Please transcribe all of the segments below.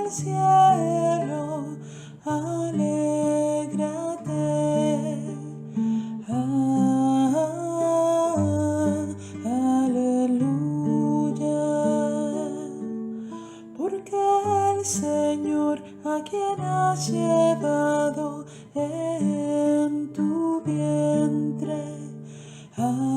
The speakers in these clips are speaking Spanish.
el cielo, alégrate. Aleluya, porque el Señor a quien has llevado en tu vientre. Aleluya,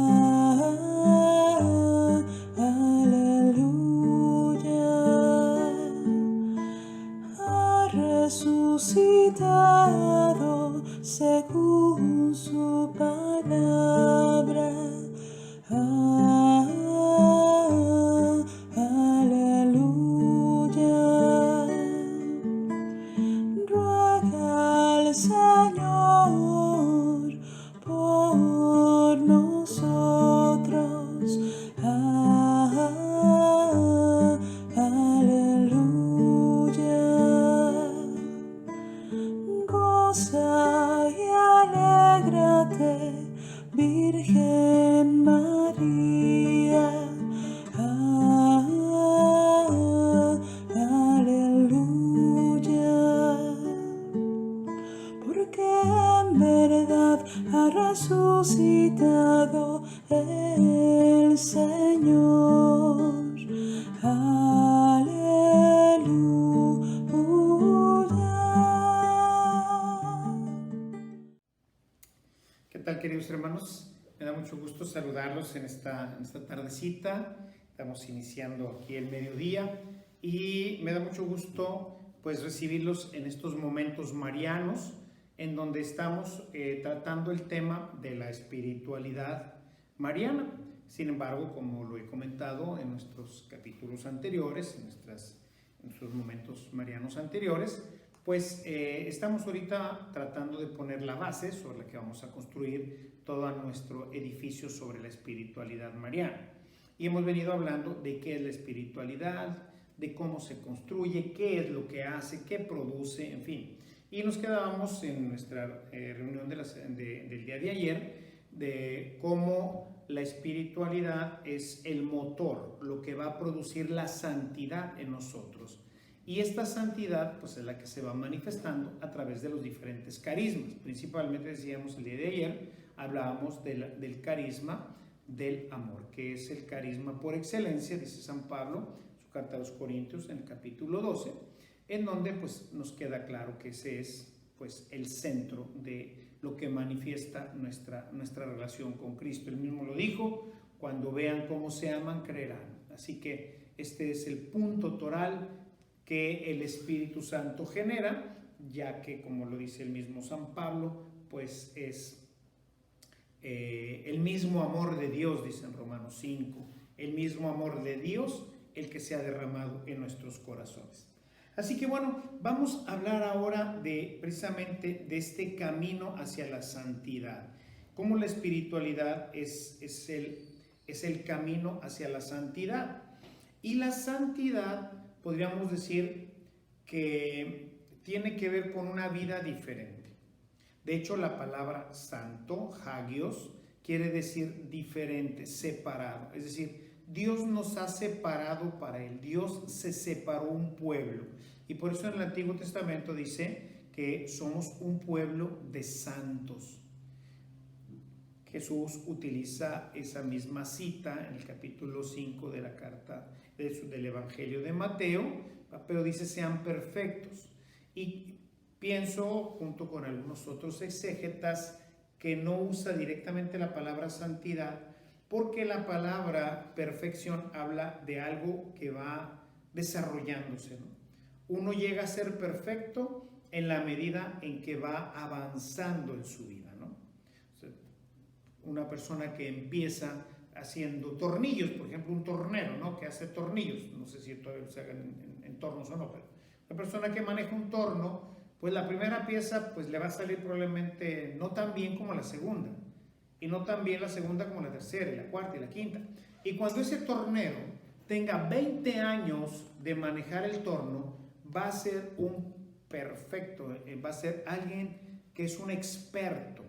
ha resucitado según su palabra. Aleluya, ruega al Señor por nosotros. Aleluya, goza y alégrate, Virgen María. Aleluya, porque en verdad ha resucitado el Señor. Aleluya. ¿Qué tal, queridos hermanos? Me da mucho gusto saludarlos en esta tardecita. Estamos iniciando aquí el mediodía y me da mucho gusto pues recibirlos en estos momentos marianos en donde estamos tratando el tema de la espiritualidad mariana. Sin embargo, como lo he comentado en nuestros capítulos anteriores, en nuestros momentos marianos anteriores, pues estamos ahorita tratando de poner la base sobre la que vamos a construir todo nuestro edificio sobre la espiritualidad mariana. Y hemos venido hablando de qué es la espiritualidad, de cómo se construye, qué es lo que hace, qué produce, en fin. Y nos quedábamos en nuestra reunión del día de ayer de cómo la espiritualidad es el motor, lo que va a producir la santidad en nosotros. Y esta santidad pues es la que se va manifestando a través de los diferentes carismas. Principalmente decíamos el día de ayer, hablábamos del carisma del amor, que es el carisma por excelencia, dice San Pablo, su carta a los Corintios en el capítulo 12, en donde pues nos queda claro que ese es pues el centro de lo que manifiesta nuestra relación con Cristo. Él mismo lo dijo, cuando vean cómo se aman, creerán. Así que este es el punto toral que el Espíritu Santo genera, ya que, como lo dice el mismo San Pablo, pues es el mismo amor de Dios, dice en Romanos 5, el mismo amor de Dios, el que se ha derramado en nuestros corazones. Así que bueno, vamos a hablar ahora precisamente de este camino hacia la santidad. Cómo la espiritualidad es el camino hacia la santidad. Y la santidad, podríamos decir que tiene que ver con una vida diferente. De hecho, la palabra santo, hagios, quiere decir diferente, separado. Es decir, Dios nos ha separado para Él. Dios se separó un pueblo. Y por eso en el Antiguo Testamento dice que somos un pueblo de santos. Jesús utiliza esa misma cita en el capítulo 5 de la carta del Evangelio de Mateo, pero dice sean perfectos. Y pienso, junto con algunos otros exégetas, que no usa directamente la palabra santidad, porque la palabra perfección habla de algo que va desarrollándose, ¿no? Uno llega a ser perfecto en la medida en que va avanzando en su vida, ¿no? O sea, una persona que empieza haciendo tornillos, por ejemplo, un tornero, ¿no? Que hace tornillos, no sé si todavía se hagan en tornos o no, pero la persona que maneja un torno, pues la primera pieza pues le va a salir probablemente no tan bien como la segunda, y no tan bien la segunda como la tercera, y la cuarta y la quinta. Y cuando ese tornero tenga 20 años de manejar el torno, va a ser un perfecto, va a ser alguien que es un experto,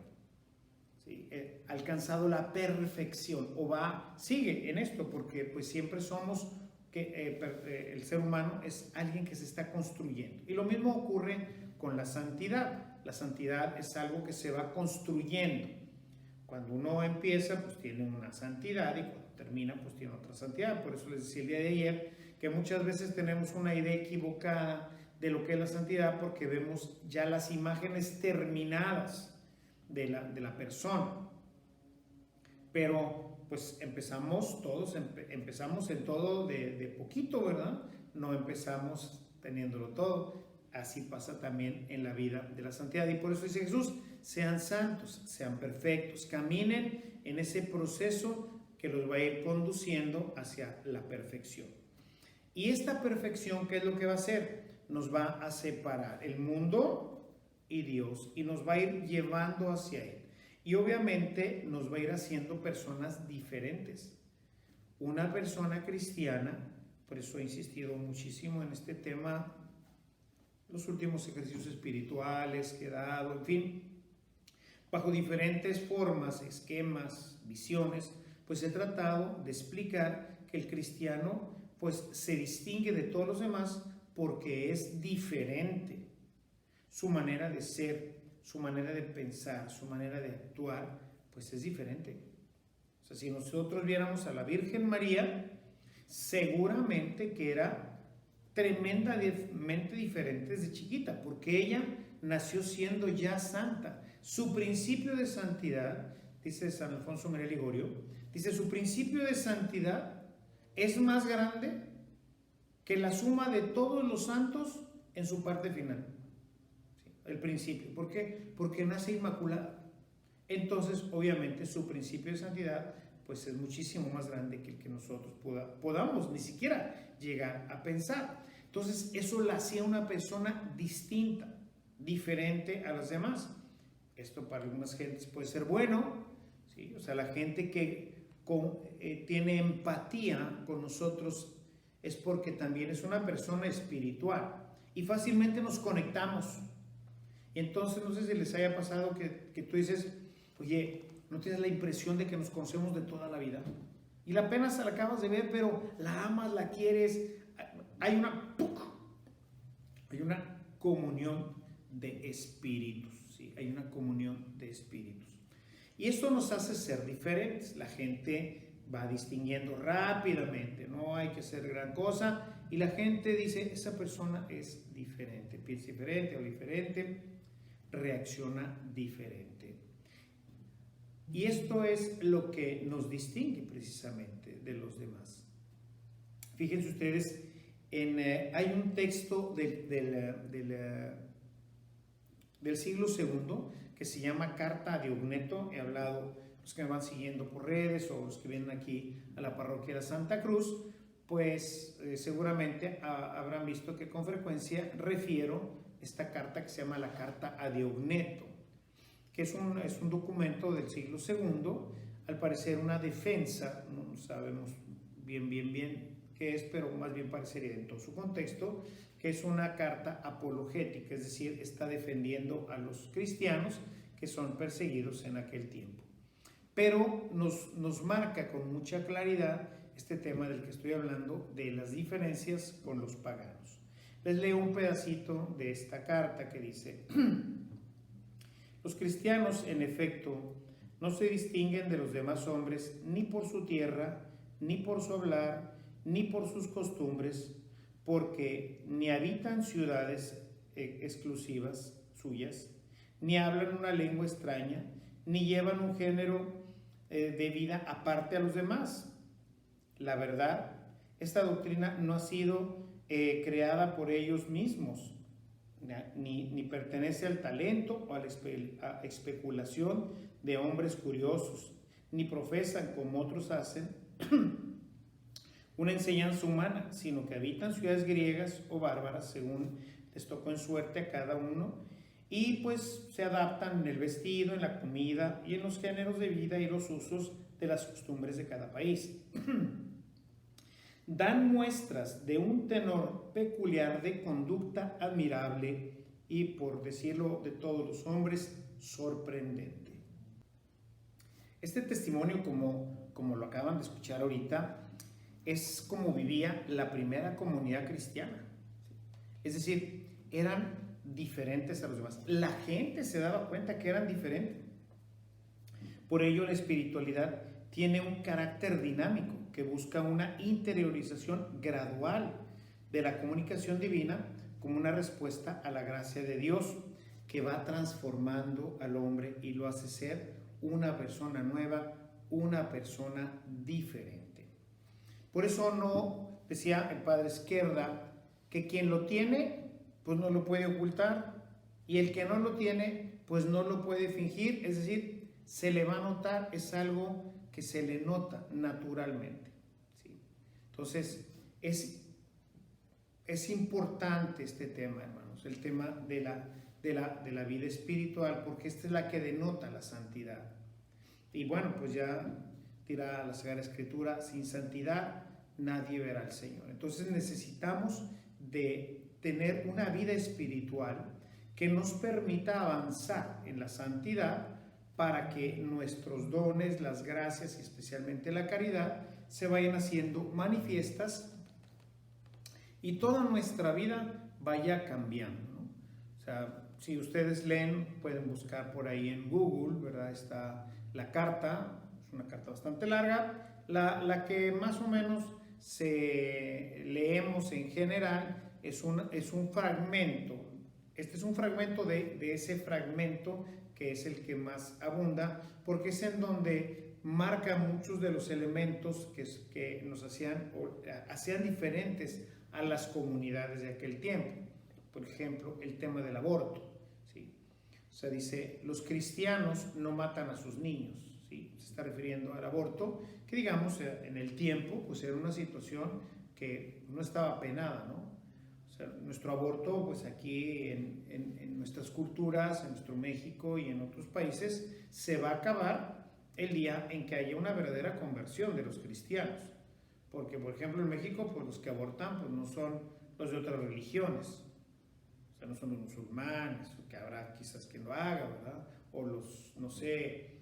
¿sí? Alcanzado la perfección, o sigue en esto, porque pues siempre somos el ser humano es alguien que se está construyendo. Y lo mismo ocurre con la santidad. La santidad es algo que se va construyendo. Cuando uno empieza, pues tiene una santidad, y cuando termina, pues tiene otra santidad. Por eso les decía el día de ayer que muchas veces tenemos una idea equivocada de lo que es la santidad, porque vemos ya las imágenes terminadas de la persona. Pero pues empezamos en todo de poquito, ¿verdad? No empezamos teniéndolo todo. Así pasa también en la vida de la santidad. Y por eso dice Jesús: sean santos, sean perfectos, caminen en ese proceso que los va a ir conduciendo hacia la perfección. Y esta perfección, ¿qué es lo que va a hacer? Nos va a separar el mundo y Dios, y nos va a ir llevando hacia Él. Y obviamente nos va a ir haciendo personas diferentes. Una persona cristiana, por eso he insistido muchísimo en este tema, los últimos ejercicios espirituales que he dado, en fin, bajo diferentes formas, esquemas, visiones, pues he tratado de explicar que el cristiano pues se distingue de todos los demás porque es diferente. Su manera de ser, su manera de pensar, su manera de actuar, pues es diferente. O sea, si nosotros viéramos a la Virgen María, seguramente que era tremendamente diferente desde chiquita, porque ella nació siendo ya santa. Su principio de santidad, dice San Alfonso María Ligorio, dice: su principio de santidad es más grande que la suma de todos los santos en su parte final. Sí, el principio. ¿Por qué? Porque nace inmaculada. Entonces, obviamente, su principio de santidad pues es muchísimo más grande que el que nosotros podamos ni siquiera llegar a pensar. Entonces, eso la hacía una persona distinta, diferente a las demás. Esto para algunas gentes puede ser bueno, ¿sí? O sea, la gente que tiene empatía con nosotros es porque también es una persona espiritual y fácilmente nos conectamos. Y entonces, no sé si les haya pasado que tú dices: oye, ¿no tienes la impresión de que nos conocemos de toda la vida? Y la apenas la acabas de ver, pero la amas, la quieres. Hay una comunión de espíritus, ¿sí? Hay una comunión de espíritus. Y esto nos hace ser diferentes. La gente va distinguiendo rápidamente, no hay que hacer gran cosa, y la gente dice: esa persona es diferente, piensa diferente o diferente, reacciona diferente. Y esto es lo que nos distingue precisamente de los demás. Fíjense ustedes, hay un texto del siglo II que se llama Carta a Diogneto. He hablado, los que me van siguiendo por redes o los que vienen aquí a la parroquia de Santa Cruz, pues seguramente habrán visto que con frecuencia refiero esta carta que se llama la Carta a Diogneto, que es un documento del siglo II, al parecer una defensa, no sabemos bien qué es, pero más bien parecería en todo su contexto, que es una carta apologética, es decir, está defendiendo a los cristianos que son perseguidos en aquel tiempo. Pero nos marca con mucha claridad este tema del que estoy hablando, de las diferencias con los paganos. Les leo un pedacito de esta carta que dice: los cristianos, en efecto, no se distinguen de los demás hombres ni por su tierra, ni por su hablar, ni por sus costumbres, porque ni habitan ciudades exclusivas suyas, ni hablan una lengua extraña, ni llevan un género de vida aparte a los demás. La verdad, esta doctrina no ha sido creada por ellos mismos, ni pertenece al talento o a la especulación de hombres curiosos, ni profesan, como otros hacen, una enseñanza humana, sino que habitan ciudades griegas o bárbaras según les tocó en suerte a cada uno, y pues se adaptan en el vestido, en la comida y en los géneros de vida y los usos de las costumbres de cada país. Dan muestras de un tenor peculiar de conducta admirable y, por decirlo de todos los hombres, sorprendente. Este testimonio, como lo acaban de escuchar ahorita, es como vivía la primera comunidad cristiana. Es decir, eran diferentes a los demás. La gente se daba cuenta que eran diferentes. Por ello, la espiritualidad tiene un carácter dinámico que busca una interiorización gradual de la comunicación divina como una respuesta a la gracia de Dios que va transformando al hombre y lo hace ser una persona nueva, una persona diferente. Por eso no decía el padre Esquerda que quien lo tiene pues no lo puede ocultar y el que no lo tiene pues no lo puede fingir, es decir, se le va a notar, es algo que se le nota naturalmente, ¿sí? Entonces es importante este tema, hermanos, el tema de la vida espiritual, porque esta es la que denota la santidad. Y bueno, pues ya dirá la Sagrada Escritura, sin santidad nadie verá al Señor. Entonces necesitamos de tener una vida espiritual que nos permita avanzar en la santidad para que nuestros dones, las gracias y especialmente la caridad se vayan haciendo manifiestas y toda nuestra vida vaya cambiando, ¿no? O sea, si ustedes leen, pueden buscar por ahí en Google, ¿verdad? Está la carta, es una carta bastante larga, la que más o menos leemos en general es un fragmento. Este es un fragmento de ese fragmento que es el que más abunda, porque es en donde marca muchos de los elementos que nos hacían diferentes a las comunidades de aquel tiempo. Por ejemplo, el tema del aborto, ¿sí? O sea, dice, los cristianos no matan a sus niños, ¿sí? Se está refiriendo al aborto, que digamos, en el tiempo, pues era una situación que no estaba penada, ¿no? O sea, nuestro aborto, pues aquí en nuestras culturas, en nuestro México y en otros países, se va a acabar el día en que haya una verdadera conversión de los cristianos. Porque, por ejemplo, en México, pues los que abortan, pues no son los de otras religiones. O sea, no son los musulmanes, que habrá quizás quien lo haga, ¿verdad? O los, no sé,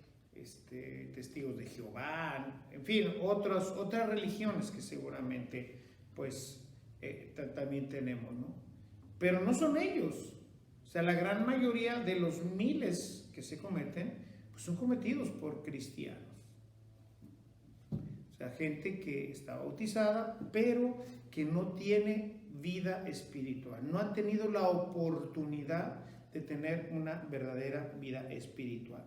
testigos de Jehová, en fin, otras religiones que seguramente, pues, también tenemos, ¿no? Pero no son ellos. O sea, la gran mayoría de los miles que se cometen, pues son cometidos por cristianos. O sea, gente que está bautizada, pero que no tiene vida espiritual, no ha tenido la oportunidad de tener una verdadera vida espiritual.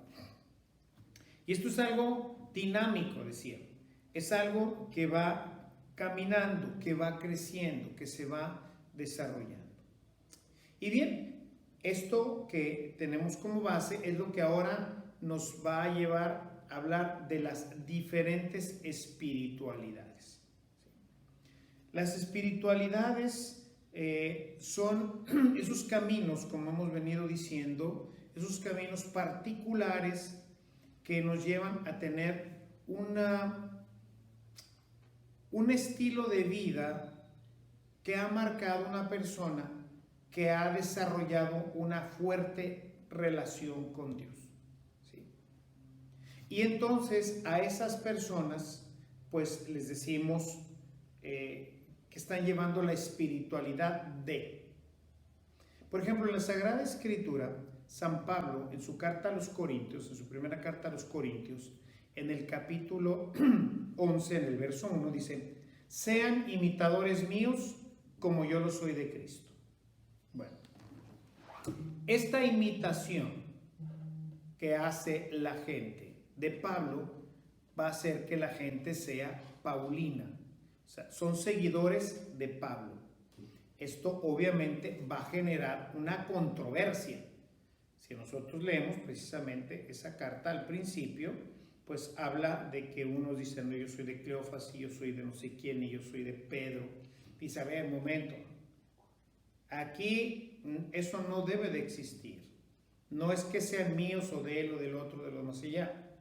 Y esto es algo dinámico, decía, es algo que va caminando, que va creciendo, que se va desarrollando. Y bien, esto que tenemos como base es lo que ahora nos va a llevar a hablar de las diferentes espiritualidades. Las espiritualidades son esos caminos, como hemos venido diciendo, esos caminos particulares que nos llevan a tener un estilo de vida que ha marcado una persona que ha desarrollado una fuerte relación con Dios. ¿Sí? Y entonces a esas personas, pues les decimos que están llevando la espiritualidad de. Por ejemplo, en la Sagrada Escritura, San Pablo, en su carta a los Corintios, en su primera carta a los Corintios, en el capítulo 11, en el verso 1, dice, sean imitadores míos como yo lo soy de Cristo. Bueno, esta imitación que hace la gente de Pablo va a hacer que la gente sea paulina. O sea, son seguidores de Pablo. Esto obviamente va a generar una controversia. Si nosotros leemos precisamente esa carta al principio, pues habla de que unos dicen, no, yo soy de Cleofas y yo soy de no sé quién y yo soy de Pedro. Dice, a ver, un momento, aquí eso no debe de existir. No es que sean míos o de él o del otro, de lo más allá.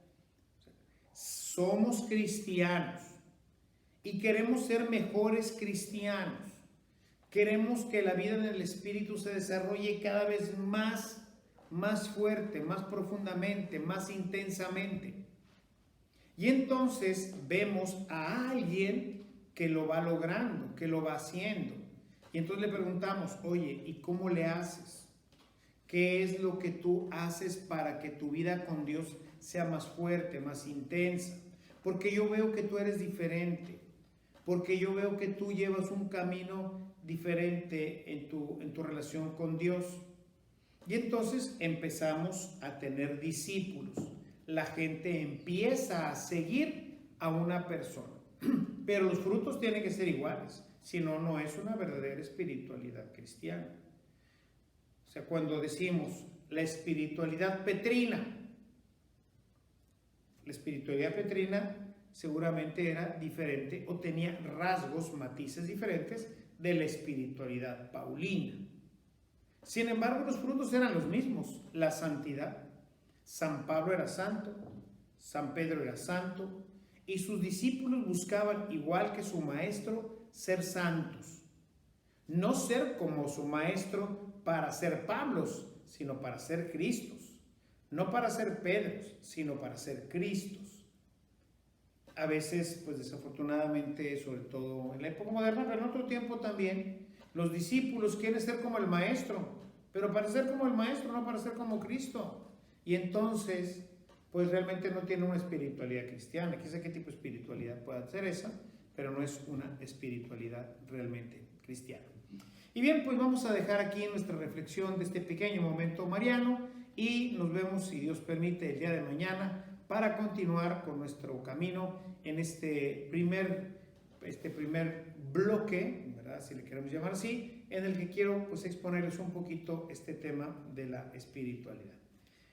Somos cristianos y queremos ser mejores cristianos. Queremos que la vida en el Espíritu se desarrolle cada vez más fuerte, más profundamente, más intensamente. Y entonces vemos a alguien que lo va logrando, que lo va haciendo. Y entonces le preguntamos, oye, ¿y cómo le haces? ¿Qué es lo que tú haces para que tu vida con Dios sea más fuerte, más intensa? Porque yo veo que tú eres diferente, porque yo veo que tú llevas un camino diferente en tu relación con Dios. Y entonces empezamos a tener discípulos. La gente empieza a seguir a una persona, pero los frutos tienen que ser iguales, si no, no es una verdadera espiritualidad cristiana. O sea, cuando decimos la espiritualidad petrina seguramente era diferente o tenía rasgos, matices diferentes de la espiritualidad paulina. Sin embargo, los frutos eran los mismos, la santidad. San Pablo era santo, San Pedro era santo, y sus discípulos buscaban, igual que su maestro, ser santos. No ser como su maestro para ser Pablos, sino para ser Cristos. No para ser Pedros, sino para ser Cristos. A veces, pues desafortunadamente, sobre todo en la época moderna, pero en otro tiempo también, los discípulos quieren ser como el maestro, pero para ser como el maestro, no para ser como Cristo. Y entonces, pues realmente no tiene una espiritualidad cristiana. Quién sabe qué tipo de espiritualidad puede ser esa, pero no es una espiritualidad realmente cristiana. Y bien, pues vamos a dejar aquí nuestra reflexión de este pequeño momento mariano y nos vemos, si Dios permite, el día de mañana para continuar con nuestro camino en este primer bloque, ¿verdad? Si le queremos llamar así, en el que quiero pues exponerles un poquito este tema de la espiritualidad.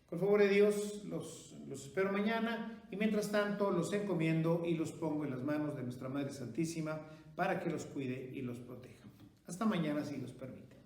Con favor de Dios, los espero mañana y mientras tanto los encomiendo y los pongo en las manos de nuestra Madre Santísima para que los cuide y los proteja. Hasta mañana, si Dios permite.